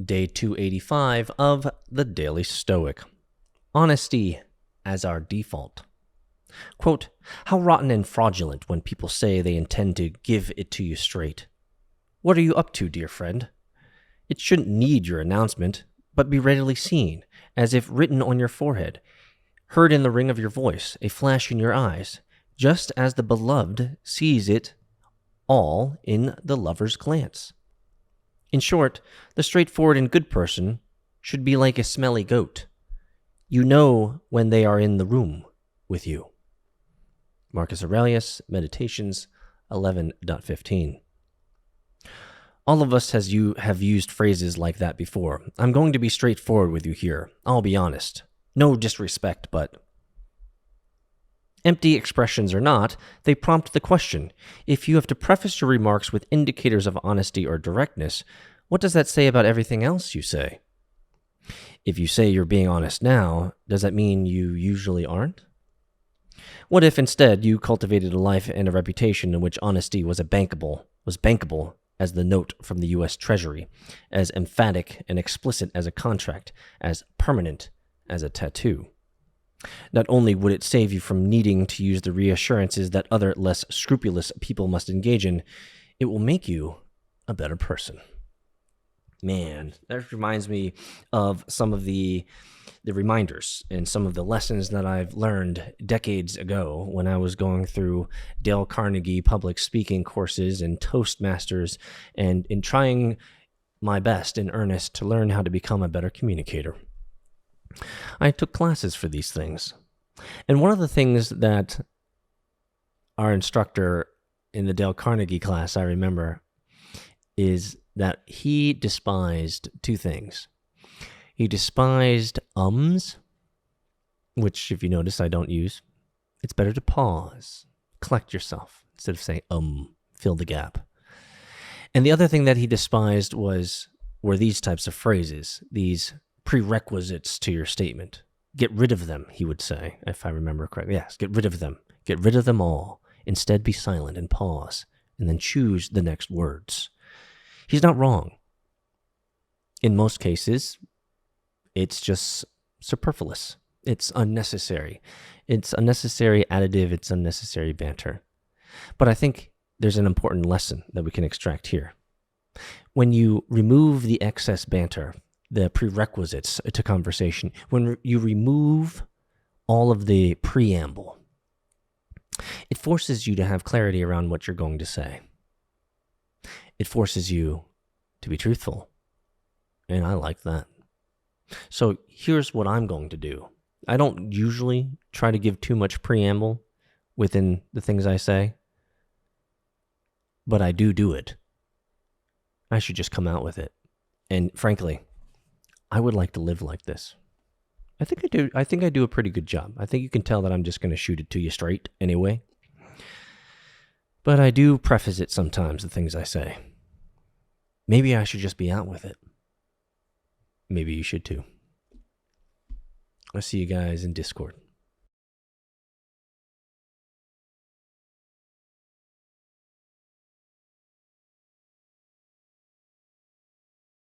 Day 285 of the Daily Stoic. Honesty as our default. Quote, "How rotten and fraudulent when people say they intend to give it to you straight. What are you up to, dear friend? It shouldn't need your announcement, but be readily seen, as if written on your forehead, heard in the ring of your voice, a flash in your eyes, just as the beloved sees it all in the lover's glance. In short, the straightforward and good person should be like a smelly goat. You know when they are in the room with you." Marcus Aurelius, Meditations 11.15. All of us have used phrases like that before. I'm going to be straightforward with you here. I'll be honest. No disrespect, but... Empty expressions or not, they prompt the question. If you have to preface your remarks with indicators of honesty or directness, what does that say about everything else you say? If you say you're being honest now, does that mean you usually aren't? What if instead you cultivated a life and a reputation in which honesty was bankable as the note from the U.S. Treasury, as emphatic and explicit as a contract, as permanent as a tattoo? Not only would it save you from needing to use the reassurances that other less scrupulous people must engage in, it will make you a better person. Man, that reminds me of some of the reminders and some of the lessons that I've learned decades ago when I was going through Dale Carnegie public speaking courses and Toastmasters and in trying my best in earnest to learn how to become a better communicator. I took classes for these things. And one of the things that our instructor in the Dale Carnegie class, I remember, is that he despised two things. He despised ums, which, if you notice, I don't use. It's better to pause, collect yourself, instead of saying fill the gap. And the other thing that he despised were these types of phrases, these prerequisites to your statement. Get rid of them, he would say, if I remember correctly. Yes, get rid of them. Get rid of them all. Instead, be silent and pause, and then choose the next words. He's not wrong. In most cases, it's just superfluous. It's unnecessary. It's unnecessary additive. It's unnecessary banter. But I think there's an important lesson that we can extract here. When you remove the excess banter, the prerequisites to conversation, when you remove all of the preamble, it forces you to have clarity around what you're going to say. It forces you to be truthful. And I like that. So here's what I'm going to do. I don't usually try to give too much preamble within the things I say, but I do it. I should just come out with it. And frankly, I would like to live like this. I think I do. I think I do a pretty good job. I think you can tell that I'm just going to shoot it to you straight anyway. But I do preface it sometimes, the things I say. Maybe I should just be out with it. Maybe you should too. I'll see you guys in Discord.